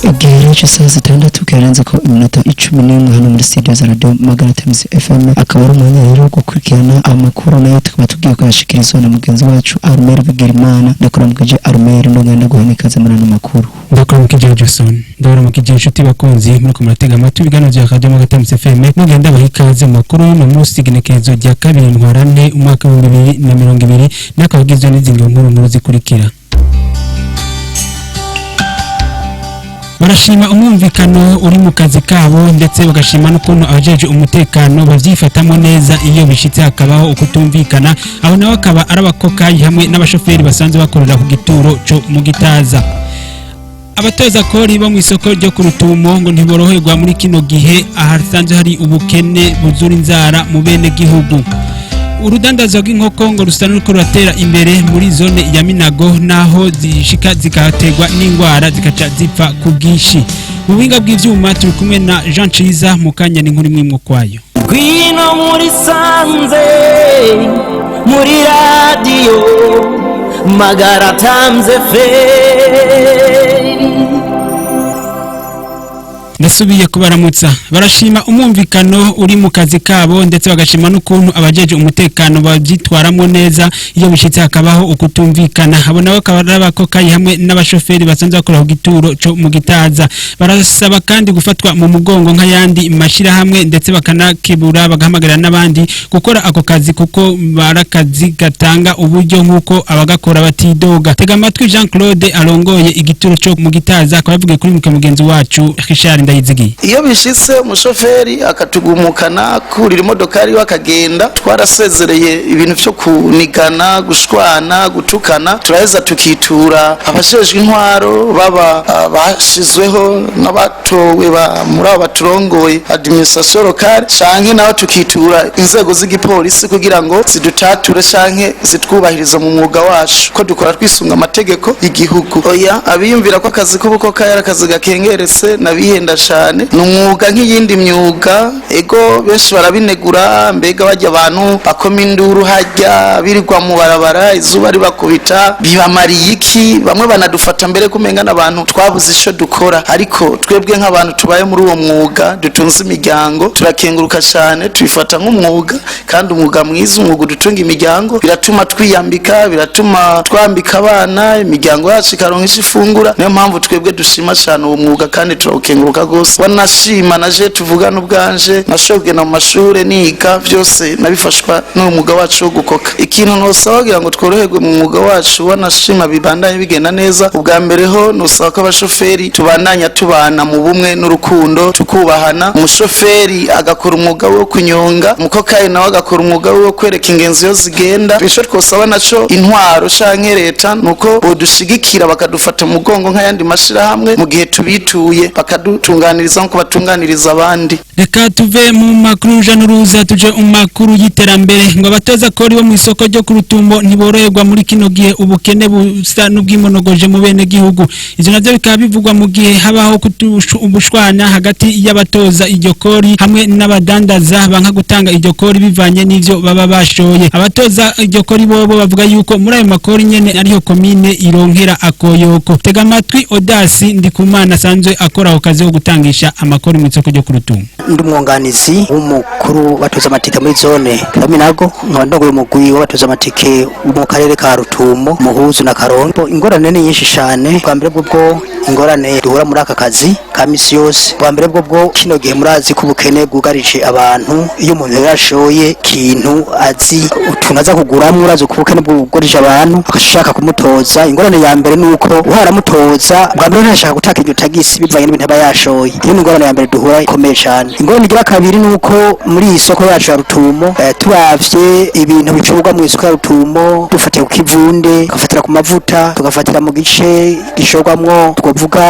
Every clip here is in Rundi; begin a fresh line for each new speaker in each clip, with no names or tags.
igihe cyose zitandatu karenze ko iminota 11 hano muri studio za radio Magaratemisi FM akaba ari umwanya rero gukurikirana amakuru nayo tukaba tugiye kuyashikirizwa na mugenzi wacu Armel BIGIRIMANA ndakuramukije Armel ndongenda guhanikaza muri ano makuru
ndakuramukije Jason ndakuramukije inshuti bakunzi muri kumatega amatwi bigano bya radio Magaratemisi FM ndongenda bahikaze makuru no musi iginekerezo rya kabiri ntwarane umwaka wa 2020 nakabagizwe n'izingo nkuru zikurikira. Barashima umwunvikano uri mu kazi kabo ndetse bagashima n'ukuntu abajeje umutekano bavyifatamo neza iyo bishitse hakabaho ukutumvikana aho nawe akaba ari abakokayi hamwe n'abashoferi basanzwe bakorera kugituro cyo mugitaza. Abatoza kori bo mwisoko ryo ku Rutumo ngo ntiborohegwa muri kino gihe ahasanzwe hari ubukene buzura inzara mu bene gihugu. Urudandazo rw'inkoko ngo rusa n'uko ruratera imbere muri zone ya Minago naho zishika zikategwa n'ingwara zikaca zipfa ku bwinshi. Mu buhinga bw'ivyuma turi kumwe na Jean Chiza mu kanya n'inkuru imwe kwayo.
Gwino muri sanze muri radio Magaratamze fe
Nasubiye kubaramutsa barashima umwunvikano uri mu kazi kabo ndetse bagashima n'ukuntu abajeje umutekano bavyitwaramo neza iyo bishitse hakabaho ukutumvikana abo nabo akaba kokayi hamwe n'abashoferi basanzwe bakora kugituro cyo mugitaza. Barasaba kandi gufatwa mu mugongo nk'ayandi mashira hamwe ndetse bakanakebura bagahamagarira n'abandi gukora ako kazi kuko barakazi gatanga uburyo nkuko abagakora batidoga. Tega amatwi Jean Claude arongoye igituro cyo mugitaza akabavuge kuri mugenzi wacu Richard.
Iyo bishitse umushoferi akatugumukana kurira imodokari wakagenda twarasezereye ibintu byo kunigana gushwana gutukana turaheza tukitura abajejwe intwaro baba bashizweho n'abatowe muri abo baturongoye administration locale canke naho tukitura inzego z'igipolisi kugira ngo zidutature canke zitwubahiriza mu mwuga wacu ko dukora twisunga amategeko y'igihugu. Oya abiyumvira ko akazi k'ubuko kayara akazi gakengeretse nabihenda cyane numwuga nk'iyindi myuga ego benshi barabinegura mbega bajya abantu bakoma induru hajya birirwa mu barabara izuba ribakubita bibamariye iki bamwe banadufata mbere kumengana abantu twabuze ico dukora ariko twebwe nk'abantu tubaye muri uwo mwuga dutunze imiryango turakenguruka cyane twifata nk'umwuga kandi umwuga mwiza umwuga dutunga imiryango biratuma twiyambika biratuma twambika abana imiryango yacu ikaronka ifungura niyo mpamvu twebwe dushima cyane uwo mwuga kandi turawukenguruka gose wanashima naje tuvugana ubwanje nashobwe na mashure niga byose nabifashwa n'umwuga wacu wo gukoka ikintu nosaba kugira ngo tworoherwe mu mwuga wacu wanashima bibandanye bigenda neza ubwa mbere ho nosaba ko abashoferi tubandanya tubana mu bumwe n'urukundo tukubahana umushoferi agakora umwuga wo kunyonga mukokayi nawe agakora umwuga wo kwereka ingenzi yo zigenda bisho twosaba naco intwaro canke leta nuko bodushigikira bakadufata mu mugongo nk'ayandi mashira hamwe mu gihe tubituye bakadutunganiriza nko batunganiriza abandi.
Reka tuve mu makuru januruza tuje umakuru yiterambere ngo abatoza kori bo mwisoko ryo ku Rutumo ntiborohegwa muri kino gihe ubukene busa n'ubwimonogoje mu bene gihugu. Ivyo navyo bikaba bivugwa mu gihe habaho ubushwana hagati y'abatoza iryo kori hamwe n'abadandaza banka gutanga iryo kori bivanye n'ivyo baba bashoye. Abatoza iryo kori bobo bavuga yuko muri ayo makori nyene ariho komine ironkera akoyoko. Tega amatwi Odasi Ndikumana sanzwe akora akazi ko gutangisha amakori mu isoko ryo ku Rutumo.
Ndumwunganizi w'umukuru batoza amatike muri zone Minago nk'abandongo y'umugwi w'abatoza amatike mu karere ka Rutumo Muhuzu na Karongo. Ingorane ni nyinshi cyane kwa mbere bwo ingorane duhura muri aka kazi ka misi yose kwa mbere bwo kino gihe murazi ko ubukene bwugarije abantu iyo umuntu yashoye kintu azi utunaza kuguramwe urazi ko ubukene bwugarije abantu akashaka kumutoza. Ingorane ya mbere nuko uharamutoza bwa mbere ntashaka gutaka iryo tagisi bivanye n'ibintu aba yashoye. Iyo ingorane ya mbere duhura ikomeye cyane. Ingorane igira kabiri nuko muri isoko yacu ya Rutumo turavye ibintu bicurwa mu isoko ya Rutumo dufatiye ku kivunde tugafatira ku mavuta tugafatira mu gice gishorwamwo twovuga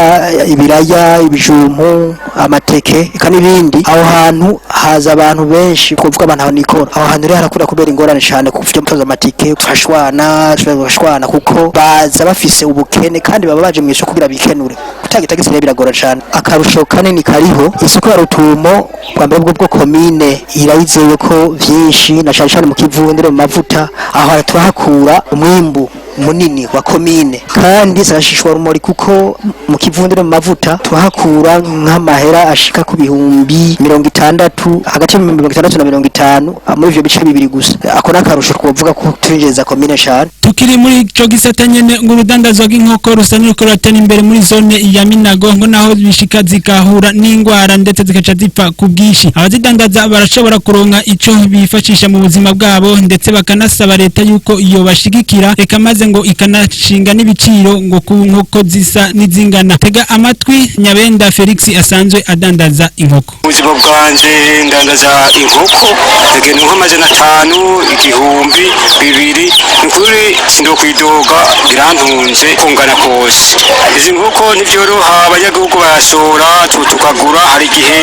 ibiraya ibijumpu amateke kanibindi. Aho hantu haza abantu benshi twovuga abantu aho nikora aho hantu rero harakura kubera ingorane cyane kuvyo mutoza amatike twashwana kuko baza bafise ubukene kandi baba baje mu isoko kugira bikenure gutanga tagisi biragora cyane. Akarusho kanini kariho isoko ya Rutumo kwa mbere bwo komine irayizeye ko vyinshi na cyane mu kivundiro mu mavuta aho turahakura umwimbu munini wa komine kandi zirashishwa rumuri kuko mu kivundiro mu mavuta tuhakura nk'amahera ashika ku bihumbi 60 hagati ya 60 na 50 muri ivyo bice bibiri gusa ako nakarusho twovuga ko turinjeza komine shara
tukiri muri ico gisata nyene ngo urudandazwa rw'inkoko rusanzwe rukoratana imbere muri zone ya Minago ngo naho bishika zikahura n'ingwara ndetse zikaca zipfa ku bwishi abazidandaza barashobora kuronka ico bifashisha mu buzima bwabo ndetse bakanasaba leta yuko iyo bashigikira eka maze ngo ikanashinga n'ibiciro ngo ku nkoko zisa n'izingana tega amatwi Nyabenda Felix asanzwe adandaza inkoko
ubuzima bwanje ndandaza inkoko tegena nk'amajana 5 igihumbi 2 nkuri sindokwidoga birantunze kungana kose izi nkoko ntivyoroha abanyagihugu barashora tukagura hari gihe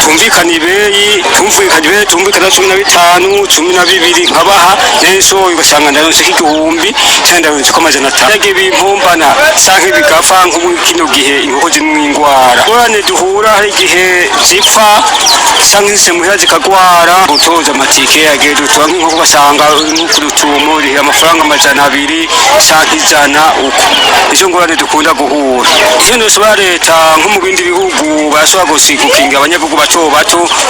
tumvikana ibeyi tumvikana 15 12 nkabaha nenso ugasanga ndaronse igihumbi cyangwa ndaronse ko amajana 5 yage bimpombana sanke bigafa nk'ubu kino gihe inkoko zimwingwara borane duhura hari gihe zipfa sanke zisemuhira zikagwara Abatoza amatike yage dutwa nk'inkoko basanga ku Rutumo iri amafaranga amajana 2 sanke izana uko izo ngorane dukunda guhura iyo ndosaba leta nko mu bindi bihugu barashobora gukinga abanyagihugu bato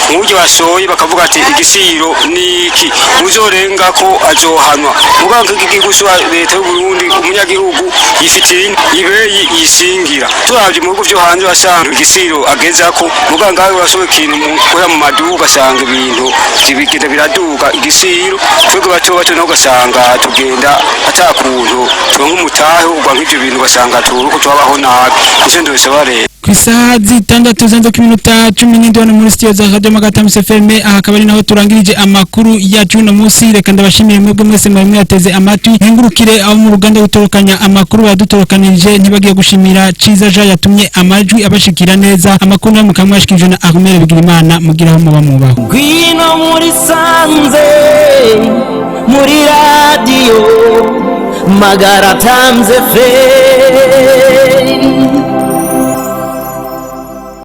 nk'uburyo basoye bakavuga ati igisiro niki uzorenga ko azohanwa muganga k'igigushwa leta y'u Burundi umunyagihugu yifitiye ibeyi yisingira turavye mu bihugu vyo hanze basanga igisiro ageza ko muganga wasohoye ikintu mukora mu maduka asanga ibintu zibigenda biraduka igisiro twego bato no gasanga tugenda atakuntu turonka umutahe ugwa nk'ivyo bintu basanga turuko twabaho nabi ivyo ndosaba leta
Kwisaha zitandatu zanzo kiminota 10 muri studio za Radio Magata FM akaba ari naho turangirije amakuru yacu no musi reka ndabashimire mwebwe mwese mwari yateze amatwi nkengurukire abo mu ruganda gutorokanya amakuru yadutorokanije ntibagiye gushimira Ciza ja yatumye amajwi abashikira neza amakuru namwe kamwashikije na Armel BIGIRIMANA mugiraho muba mubaho
Gwino muri sanze muri radio Magara FM